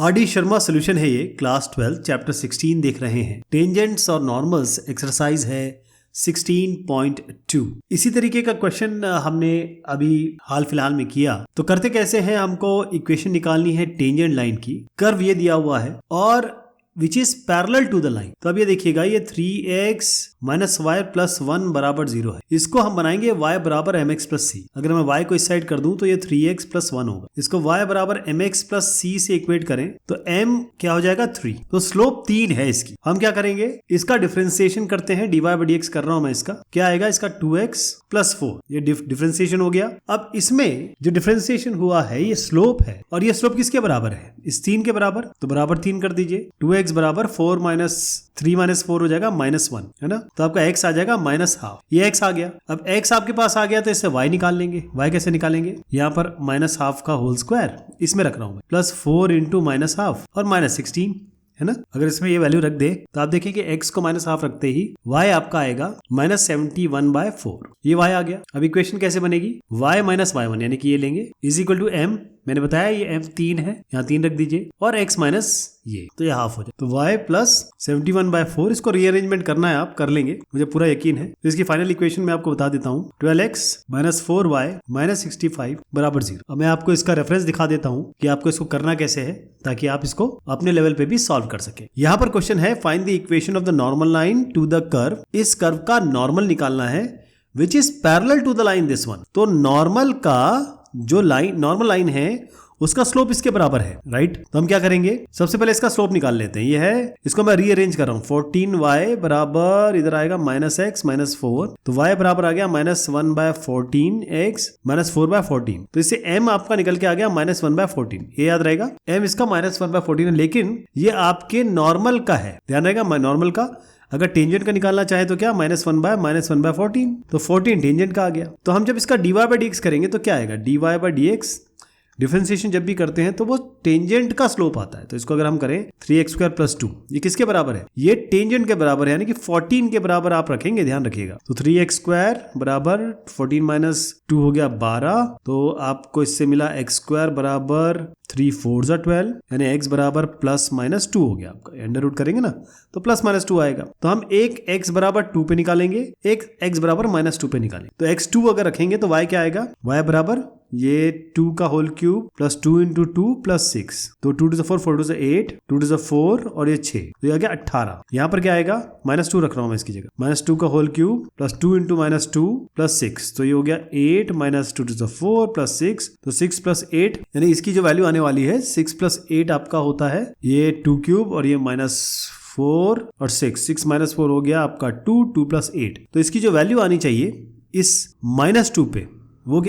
RD. Sharma solution है ये, class 12 chapter 16 देख रहे हैं। टेंजेंट्स और नॉर्मल्स एक्सरसाइज है 16.2। इसी तरीके का क्वेश्चन हमने अभी हाल फिलहाल में किया। तो करते कैसे हैं, हमको इक्वेशन निकालनी है टेंजेंट लाइन की। कर्व ये दिया हुआ है और which is parallel to the line. तो अब ये देखिएगा, ये 3x माइनस वाई प्लस 1 बराबर 0 है। इसको हम बनाएंगे y बराबर mx प्लस सी। अगर मैं y को इस साइड कर दूं तो ये 3x प्लस 1 होगा। इसको y बराबर mx प्लस सी से इक्वेट करें तो m क्या हो जाएगा 3। तो स्लोप 3 है इसकी। हम क्या करेंगे, इसका डिफरेंशिएशन करते हैं। dy बाई dx कर रहा हूं मैं। इसका क्या आएगा, इसका 2x प्लस 4। ये डिफरेंशिएशन हो गया। अब इसमें जो डिफरेंशिएशन हुआ है ये स्लोप है, और ये स्लोप किसके बराबर है, इस 3 के बराबर। तो बराबर 3 कर दीजिए। 2x बराबर 4 माइनस 3 माइनस 4 हो जाएगा -1, है ना। तो आपका x आ जाएगा -हाफ। ये x आ गया। अब x आपके पास आ गया तो इससे y निकाल लेंगे। y कैसे निकालेंगे, यहाँ पर -हाफ का होल स्क्वायर इसमें रख रहा हूं मैं, प्लस 4 इंटू -हाफ और -16, है ना। अगर इसमें ये वैल्यू रख दे तो आप देखिए कि x को -हाफ रखते ही y आपका आएगा -71/4। ये y आ गया। अब इक्वेशन कैसे बनेगी, y माइनस y1 यानी कि ये लेंगे इज इक्वल टू m। मैंने बताया ये m 3 है, यहाँ 3 रख दीजिए, और x माइनस ये, तो ये हाफ हो जाए। तो y प्लस 71/4, इसको रीअरेंजमेंट करना है, आप कर लेंगे, मुझे पूरा यकीन है। तो इसकी फाइनल इक्वेशन मैं आपको बता देता हूँ। 12x माइनस 4y माइनस 65 बराबर 0। अब मैं आपको इसका रेफरेंस दिखा देता हूँ कि आपको इसको करना कैसे है, ताकि आप इसको अपने लेवल पे भी सॉल्व कर सके। यहाँ पर क्वेश्चन है, find the equation of the normal line to the curve. इस कर्व का नॉर्मल निकालना है which is parallel to the line this one. तो नॉर्मल का जो लाइन, नॉर्मल लाइन है उसका स्लोप इसके बराबर है, राइट। तो हम क्या करेंगे, सबसे पहले इसका स्लोप निकाल लेते हैं। ये है, इसको मैं रीअरेंज कर रहा हूँ। 14y बराबर इधर आएगा -x माइनस 4, तो y बराबर आ गया -1/14x माइनस 4/14। तो इससे m आपका निकल के आ गया -1/14। ये याद रहेगा, m इसका -1/14 है, लेकिन ये आपके नॉर्मल का है, ध्यान रहेगा। नॉर्मल का अगर टेंजेंट का निकालना चाहे तो क्या, -1/14, तो 14 टेंजेंट का आ गया। तो हम जब इसका dy बाई dx करेंगे तो क्या आएगा, dy बाई dx डिफरेंशिएशन जब भी करते हैं तो वो टेंजेंट का स्लोप आता है। तो इसको अगर हम करें 3x² प्लस 2, ये किसके बराबर है, ये टेंजेंट के बराबर है, यानी कि 14 के बराबर आप रखेंगे, ध्यान रखिएगा। तो 3x² बराबर 14 माइनस 2 हो गया 12। तो आपको इससे मिला x² बराबर 3 4 12, यानी x बराबर प्लस माइनस 2 हो गया आपका। अंडर रूट करेंगे ना तो प्लस माइनस 2 आएगा। तो हम एक x बराबर 2 पे निकालेंगे, एक x बराबर -2 पे निकालेंगे। तो x2 अगर रखेंगे तो y क्या आएगा, y बराबर ये 2 का whole cube plus 2 into 2 plus 6, तो 2 to the 4 4 to the 8 2 to the 4 और ये 6, तो ये आ गया 18। यहाँ पर क्या आएगा, -2 रख रहा हूँ मैं इसकी जगह, -2 का whole cube plus 2 into -2 plus 6, तो ये हो गया 8 माइनस 2 to the 4 प्लस 6, तो 6 प्लस 8, यानी इसकी जो वैल्यू आने वाली है 6 प्लस 8 आपका होता है ये 2 क्यूब और ये -4 और 6 माइनस 4 हो गया आपका 2 प्लस 8। तो इसकी जो वैल्यू आनी चाहिए इस -2 पे, वो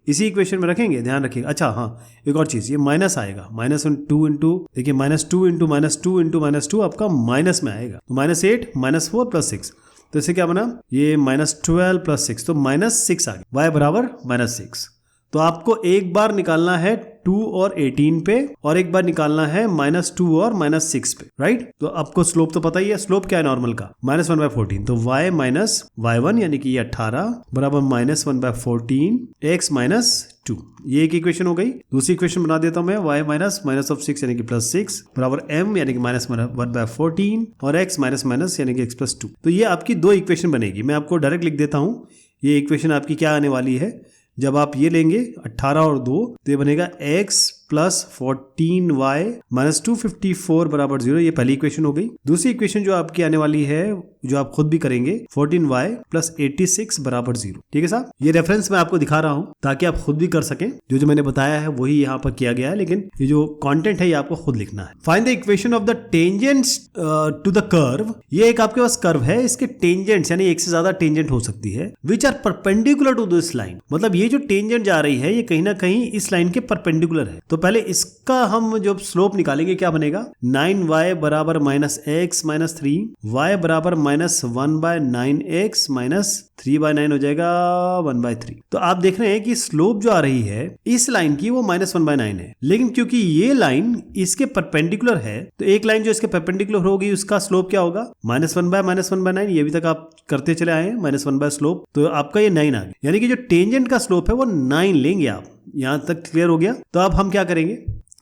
इसी इक्वेशन में रखेंगे, ध्यान रखिएगा। अच्छा हाँ, एक और चीज, ये माइनस आएगा, -2 इंटू, देखिए -2 इंटू -2 इंटू -2 आपका माइनस में आएगा, तो -8 -4 प्लस 6, तो इससे क्या बना, ये -12 प्लस 6, तो -6 आ गया, y बराबर -6। तो आपको एक बार निकालना है 2 और 18 पे, और एक बार निकालना है -2 और -6 पे, राइट। तो आपको स्लोप तो पता ही है, स्लोप क्या है नॉर्मल का, -1/14, तो y माइनस y1 यानी कि ये 18 बराबर -1/14 x माइनस 2। ये एक इक्वेशन हो गई। दूसरी इक्वेशन बना देता हूं मैं, y माइनस ऑफ 6 यानी कि प्लस 6 बराबर m यानी कि -1/14 और x माइनस यानी कि x प्लस 2। तो ये आपकी दो इक्वेशन बनेगी। मैं आपको डायरेक्ट लिख देता हूं, ये इक्वेशन आपकी क्या आने वाली है, जब आप ये लेंगे 18 और 2, तो ये बनेगा x प्लस 14y माइनस 254 बराबर 0। ये पहली इक्वेशन हो गई। दूसरी इक्वेशन जो आपकी आने वाली है, जो आप खुद भी करेंगे, 14y प्लस 86 बराबर 0। ठीक है साहब, ये रेफरेंस मैं आपको दिखा रहा हूं ताकि आप खुद भी कर सकें। जो मैंने बताया है वही यहाँ पर किया गया है, लेकिन ये जो कंटेंट है ये आपको खुद लिखना है। Find the equation of the tangents to the curve. ये एक आपके पास कर्व है, इसके टेंजेंट्स यानी एक से ज्यादा टेंजेंट हो सकती है, which are perpendicular to this line. मतलब ये जो टेंजेंट जा रही है ये कहीं ना कहीं इस लाइन के परपेंडिकुलर है। तो पहले इसका हम जो स्लोप निकालेंगे क्या बनेगा, 9y बराबर -x माइनस 3, y बराबर -1/9x माइनस 3/9 हो जाएगा 1/3। तो आप देख रहे हैं कि स्लोप जो आ रही है इस लाइन की वो -1/9 है, लेकिन क्योंकि ये लाइन इसके परपेंडिकुलर है तो एक लाइन जो इसके परपेंडिकुलर होगी उसका स्लोप क्या होगा, -1/9। ये भी तक आप करते चले आए हैं, -1 स्लोप, तो आपका ये 9 आ गया। यानी कि जो टेंजेंट का स्लोप है वो 9 लेंगे आप। यहां तक क्लियर हो गया। तो अब हम क्या करेंगे,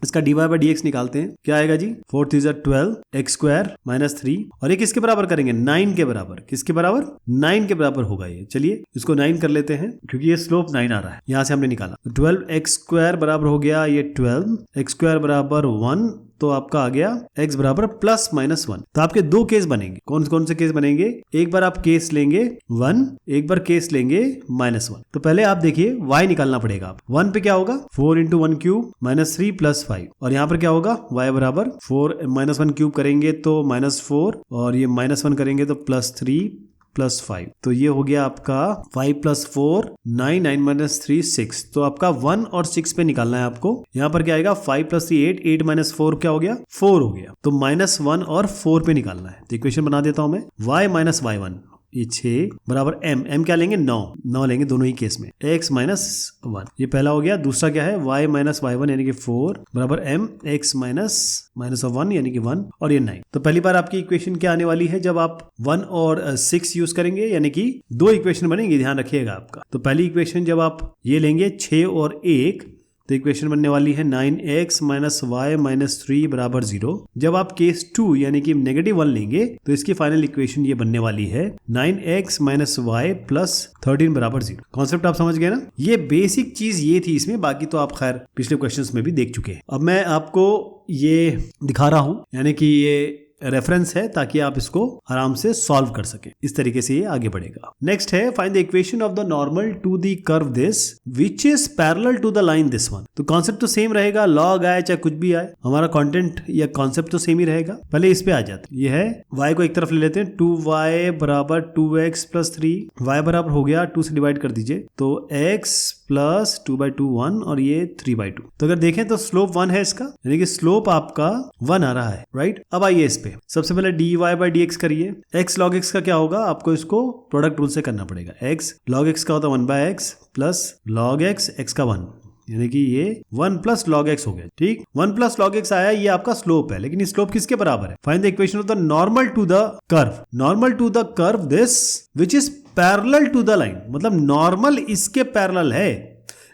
इसका dy बाई dx निकालते हैं, क्या आएगा जी 4 3 12 x स्क्वायर माइनस 3 और ये किसके बराबर करेंगे 9 के बराबर। किसके बराबर 9 के बराबर होगा ये। चलिए इसको 9 कर लेते हैं क्योंकि ये स्लोप 9 आ रहा है, यहां से हमने निकाला। 12 x स्क्वायर बराबर हो गया ये 12 x स्क्वायर बराबर 1, तो आपका आ गया x बराबर प्लस माइनस 1। तो आपके दो केस बनेंगे। कौन कौन से केस बनेंगे, एक बार आप केस लेंगे 1, एक बार केस लेंगे माइनस 1। तो पहले आप देखिए y निकालना पड़ेगा। आप 1 पे क्या होगा 4 इंटू 1 क्यूब माइनस 3 प्लस 5 और यहाँ पर क्या होगा y बराबर 4 माइनस 1 क्यूब करेंगे तो माइनस 4 और ये माइनस 1 करेंगे तो प्लस 3 प्लस 5। तो ये हो गया आपका 5 प्लस 4 9 9 माइनस 3 6। तो आपका 1 और 6 पे निकालना है आपको। यहाँ पर क्या आएगा 5 प्लस 3 8 8 माइनस 4 क्या हो गया 4 हो गया। तो माइनस 1 और 4 पे निकालना है। तो इक्वेशन बना देता हूं मैं y माइनस y1 ये 6 बराबर m क्या लेंगे 9 लेंगे दोनों ही केस में x माइनस 1। ये पहला हो गया। दूसरा क्या है y माइनस y1 यानी कि 4 बराबर m x माइनस 1 यानी कि 1 और ये 9। तो पहली बार आपकी इक्वेशन क्या आने वाली है जब आप 1 और 6 यूज करेंगे, यानी कि दो इक्वेशन बनेंगे, ध्यान रखिएगा आपका। तो पहली इक्वेशन जब आप ये लेंगे 6 और 1 तो इक्वेशन बनने वाली है 9x माइनस y माइनस 3 बराबर 0। जब आप केस 2 यानी कि नेगेटिव 1 लेंगे तो इसकी फाइनल इक्वेशन ये बनने वाली है 9x माइनस y प्लस 13 बराबर 0। कॉन्सेप्ट आप समझ गए ना। ये बेसिक चीज ये थी इसमें, बाकी तो आप खैर पिछले क्वेश्चंस में भी देख चुके हैं। अब मैं आपको ये दिखा रहा हूं, यानी कि ये रेफरेंस है ताकि आप इसको आराम से सॉल्व कर सकें। इस तरीके से ये आगे बढ़ेगा। नेक्स्ट है find the equation of the normal to the curve this which is parallel to the line this one. तो कॉन्सेप्ट तो सेम रहेगा, लॉग आए चाहे कुछ भी आए, हमारा कंटेंट या कॉन्सेप्ट तो सेम ही रहेगा। पहले इस पे आ जाते, ये है y को एक तरफ ले लेते हैं 2y बराबर 2x प्लस 3। y बराबर हो गया 2 से डिवाइड कर दीजिए तो x प्लस 2/2 1 और ये 3/2। तो अगर देखें तो स्लोप 1 है इसका, यानी कि स्लोप आपका 1 आ रहा है, राइट। अब आइए इस पे सबसे पहले dy बाई dx करिए। x log x का क्या होगा, आपको इसको प्रोडक्ट रूल से करना पड़ेगा। x log x का होता है 1/x plus log x x का 1, यानी कि ये 1 प्लस log x हो गया। ठीक, 1 प्लस log x आया, ये आपका स्लोप है। लेकिन ये स्लोप किसके बराबर है, find the equation of the normal to the curve. Normal to the curve this which is parallel to the line, मतलब नॉर्मल इसके पैरेलल है।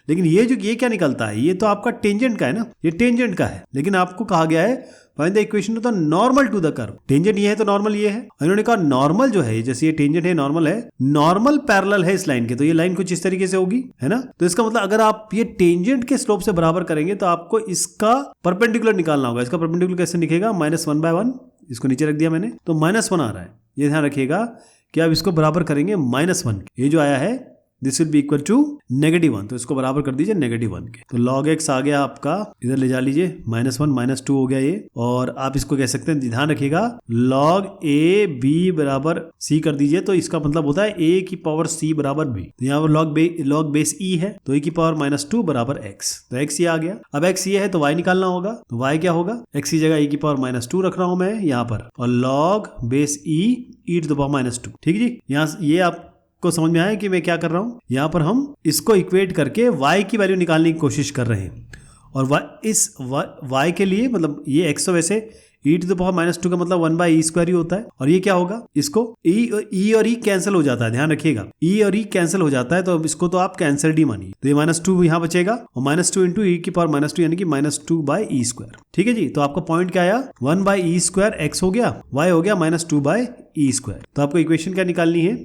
लेकिन ये क्या निकलता है, ये तो आपका टेंजेंट का है ना, ये टेंजेंट का है। लेकिन आपको कहा गया है find the equation of the normal to the curve. Tangent ये है तो नॉर्मल ये है। इन्होंने कहा नॉर्मल जो है, जैसे ये टेंजेंट है नॉर्मल है, नॉर्मल पैरेलल है इस लाइन के, तो ये लाइन कुछ इस तरीके से होगी, है ना। तो इसका मतलब अगर आप ये टेंजेंट के स्लोप से बराबर करेंगे तो आपको इसका परपेंडिकुलर निकालना होगा। इसका परपेंडिकुलर कैसे दिखेगा, -1/1, इसको नीचे रख दिया मैंने, तो -1 आ रहा है। ये ध्यान रखिएगा कि आप इसको बराबर करेंगे -1, ये जो आया है this will be equal to -1, तो इसको बराबर कर दीजिए -1 के। तो log x आ गया आपका, इधर ले जा लीजिए, -1 -2 हो गया ये। और आप इसको कह सकते हैं, ध्यान रखिएगा, log a b बराबर c कर दीजिए, तो इसका मतलब होता है a की पावर c बराबर b। तो यहाँ पर log बेस e है, तो a की पावर -2 बराबर x, तो x ये आ गया। अब x ये है तो y निकालना होगा, तो y क्या होगा, x की जगह a की पावर -2 रख रहा हूं मैं यहाँ पर, और log base e to the power -2। ठीक है जी, यहाँ ये आप को समझ में आया कि मैं क्या कर रहा हूं। यहां पर हम इसको इक्वेट करके y की वैल्यू निकालने की कोशिश कर रहे हैं, और इस y के लिए मतलब ये x तो वैसे e टू द पावर -2 का मतलब 1/e² ही होता है। और ये क्या होगा, इसको e और e कैंसिल हो जाता है, ध्यान रखिएगा, e और e कैंसिल हो जाता है, तो इसको तो आप कैंसिल ही मानिए। तो ये -2 यहाँ बचेगा, और -2 इंटू e की पावर -2 यानी कि -2/e²। ठीक है जी, तो आपका पॉइंट क्या आया, 1/e² x हो गया, y हो गया -2/e²। तो आपको इक्वेशन क्या निकालनी है,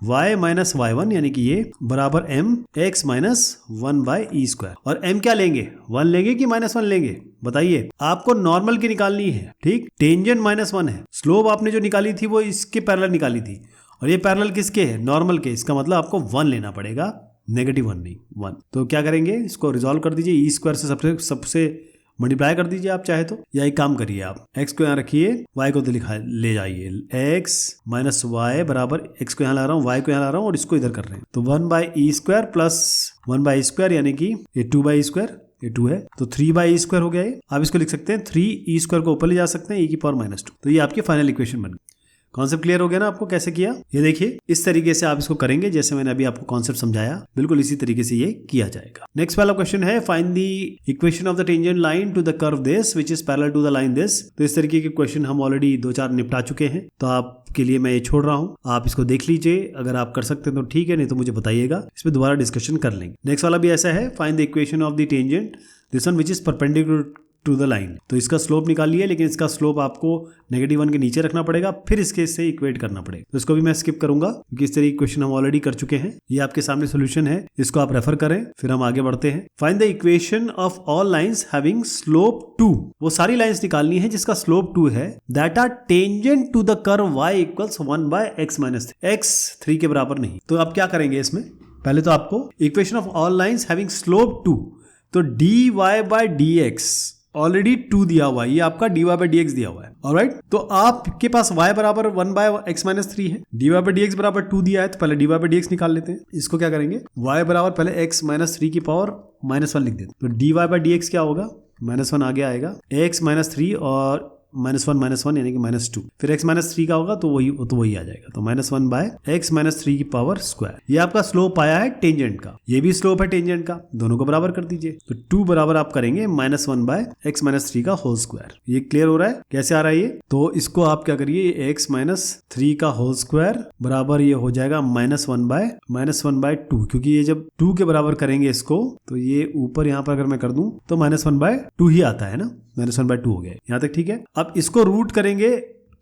y माइनस y1 यानी कि ये बराबर m x माइनस 1/e²। और m क्या लेंगे, 1 लेंगे कि -1 लेंगे, बताइए। आपको नॉर्मल की निकालनी है। ठीक, टेंजेंट -1 है, स्लोप आपने जो निकाली थी वो इसके पैरेलल निकाली थी, और ये पैरेलल किसके है, नॉर्मल के। इसका मतलब आपको 1 लेना पड़ेगा, -1 नहीं 1। तो क्या करेंगे, इसको रिजॉल्व कर दीजिए, e² से सबसे मल्टीप्लाई कर दीजिए आप चाहे तो, या एक काम करिए, आप x को यहाँ रखिए, y को तो ले जाइए, x माइनस y बराबर x को यहाँ ला रहा हूँ, y को यहाँ ला रहा हूँ, और इसको इधर कर रहे हैं। तो 1/e² प्लस 1/e² यानी कि ये 2/e², ये 2 है, तो 3/e² हो गया ये। आप इसको लिख सकते हैं 3e² को ऊपर ले जा सकते हैं, e की पावर -2। तो ये आपकी फाइनल इक्वेशन बन गई। कॉन्सेप्ट क्लियर हो गया ना आपको कैसे किया। ये देखिए, इस तरीके से आप इसको करेंगे जैसे मैंने अभी आपको कॉन्सेप्ट समझाया, बिल्कुल इसी तरीके से ये किया जाएगा। नेक्स्ट वाला क्वेश्चन है, find the equation of the tangent line to the curve this which is parallel to the line this. तो इस तरीके के क्वेश्चन हम ऑलरेडी 2-4 निपटा चुके हैं, तो आपके लिए मैं ये छोड़ रहा हूँ, आप इसको देख लीजिए। अगर आप कर सकते हैं तो ठीक है, नहीं तो मुझे बताइएगा, इस पर दोबारा डिस्कशन कर लेंगे। नेक्स्ट वाला भी ऐसा है, find the equation of the tangent this one which is perpendicular to the line. तो इसका स्लोप निकाल लिया, लेकिन इसका स्लोप आपको -1 के नीचे रखना पड़ेगा, फिर इससे इक्वेट करना पड़ेगा। तो इसको भी मैं स्किप करूंगा क्योंकि इस तरह की क्वेश्चन हम ऑलरेडी कर चुके हैं। ये आपके सामने सोल्यूशन है, इसको आप रेफर करें, फिर हम आगे बढ़ते हैं। Find the equation of all lines having slope 2। वो सारी लाइंस निकालनी है जिसका स्लोप 2 है, that are tangent to the curve y equals 1/x - 3। x 3 के बराबर नहीं। तो अब क्या करेंगे इसमें, पहले तो आपको equation of all lines having slope 2, तो dy/dx ऑलरेडी 2 दिया हुआ है, ये आपका dy/dx दिया हुआ है। ऑलराइट, तो आपके पास y बराबर 1/x - 3 है, dy/dx बराबर 2 दिया है, तो पहले dy/dx निकाल लेते हैं। इसको क्या करेंगे, y बराबर पहले x - 3 की पावर -1 लिख देते हैं। तो dy/dx क्या होगा, -1 आगे आएगा, x - 3 और -1 यानी कि -2, फिर x - 3 का होगा तो वही आ जाएगा। तो -1/x - 3 की पावर स्क्वायर। ये आपका स्लोप आया है टेंजेंट का, ये भी स्लोप है टेंजेंट का, दोनों को बराबर कर दीजिए। तो 2 बराबर आप करेंगे -1/x - 3 का होल स्क्वायर। ये क्लियर हो रहा है कैसे आ रहा है ये? तो इसको आप क्या करिए, x - 3 का होल स्क्वायर बराबर ये हो जाएगा -1/2, क्योंकि ये जब 2 के बराबर करेंगे इसको, तो ये ऊपर यहाँ पर अगर मैं कर दूं तो -1/2 ही आता है ना, -1/2 हो गया। यहाँ तक ठीक है। अब इसको रूट करेंगे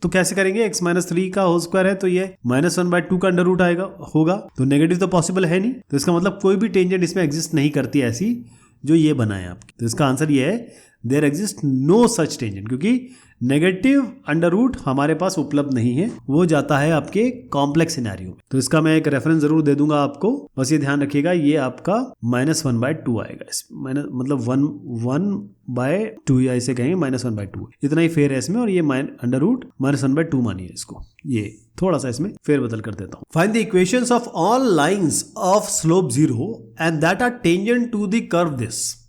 तो कैसे करेंगे, x - 3 का होल स्क्वायर है तो ये -1/2 का अंडर रूट आएगा होगा, तो नेगेटिव तो पॉसिबल है नहीं। तो इसका मतलब कोई भी टेंजेंट इसमें एग्जिस्ट नहीं करती ऐसी जो ये बनाए आपकी। तो इसका आंसर ये है, there exist no such tangent, क्योंकि नेगेटिव अंडर रूट हमारे पास उपलब्ध नहीं है, वो जाता है आपके कॉम्प्लेक्स सिनेरियो में। तो इसका मैं एक रेफरेंस जरूर दे दूंगा आपको, बस ये ध्यान रखिएगा, ये आपका -1/2 आएगा, मतलब 1/2 या इसे कहेंगे -1/2, इतना ही फेयर है इसमें। और ये अंडर रूट -1/2 मानिए इसको, ये थोड़ा सा इसमें फेर बदल कर देता हूं। Find the equations of all lines of slope 0 and that are tangent to the curve this.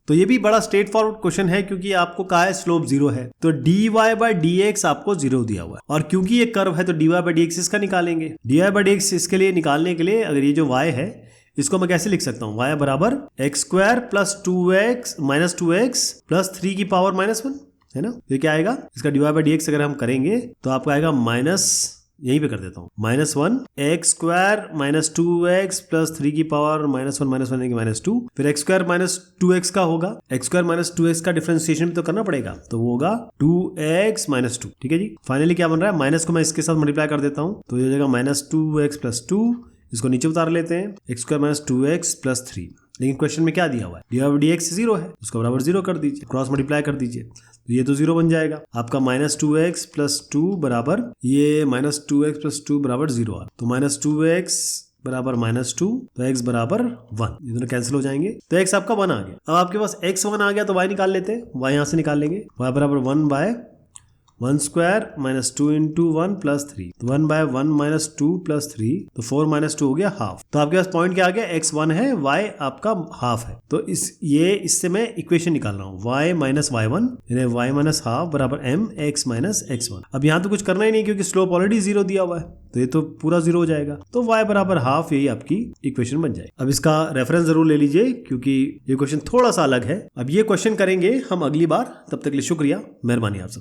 तो ये भी बड़ा स्ट्रेट फॉरवर्ड क्वेश्चन है, क्योंकि आपको कहा है स्लोप 0 है, तो dy/dx आपको 0 दिया हुआ है, और क्योंकि ये कर्व है तो dy/dx इसका निकालेंगे। dy/dx इसके लिए निकालने के लिए, अगर ये जो y है इसको मैं कैसे लिख सकता हूं, y बराबर x² + 2x - 2x + 3 की पावर -1 है ना। ये क्या आएगा, इसका dy/dx अगर हम करेंगे तो आपका आएगा यहीं पे कर देता हूँ, -1 x² - 2x + 3 की पावर -1 यानी कि -2, फिर x² - 2x का होगा, x² - 2x का डिफरेंशिएशन भी तो करना पड़ेगा, तो वो होगा 2x - 2। ठीक है जी। फाइनली क्या बन रहा है, माइनस को मैं इसके साथ मल्टीप्लाई कर देता हूँ, तो ये हो जाएगा -2x + 2, इसको नीचे उतार लेते हैं, x² - 2x + 3। लेकिन क्वेश्चन में क्या दिया हुआ है, dy/dx 0 है, उसको बराबर 0 कर दीजिए, क्रॉस मल्टीप्लाई कर दीजिए, तो ये तो 0 बन जाएगा। आपका -2x + 2 बराबर, ये -2x + 2 बराबर 0 आ, तो -2x बराबर -2, तो x बराबर 1, ये दोनों कैंसिल हो जाएंगे, तो x आपका 1 आ गया। अब आपके पास x 1 आ गया तो y निकाल लेते हैं, y यहाँ से निकाल लेंगे, y बराबर 1/1² - 2 × 1 + 3, तो 1/1 - 2 + 3, तो 4 - 2 हो गया हाफ। तो आपके पास पॉइंट क्या आ गया, x 1 है, y आपका हाफ है। तो इससे मैं इक्वेशन निकाल रहा हूँ, y - y1 यानी y - हाफ बराबर mx - x1। अब यहाँ तो कुछ करना ही नहीं, क्योंकि स्लोप ऑलरेडी 0 दिया हुआ है, तो ये तो पूरा 0 हो जाएगा, तो y बराबर हाफ, यही आपकी इक्वेशन बन जाएगी। अब इसका रेफरेंस जरूर ले लीजिए, क्योंकि ये क्वेश्चन थोड़ा सा अलग है। अब ये क्वेश्चन करेंगे हम अगली बार, तब तक के लिए शुक्रिया, मेहरबानी आप सब।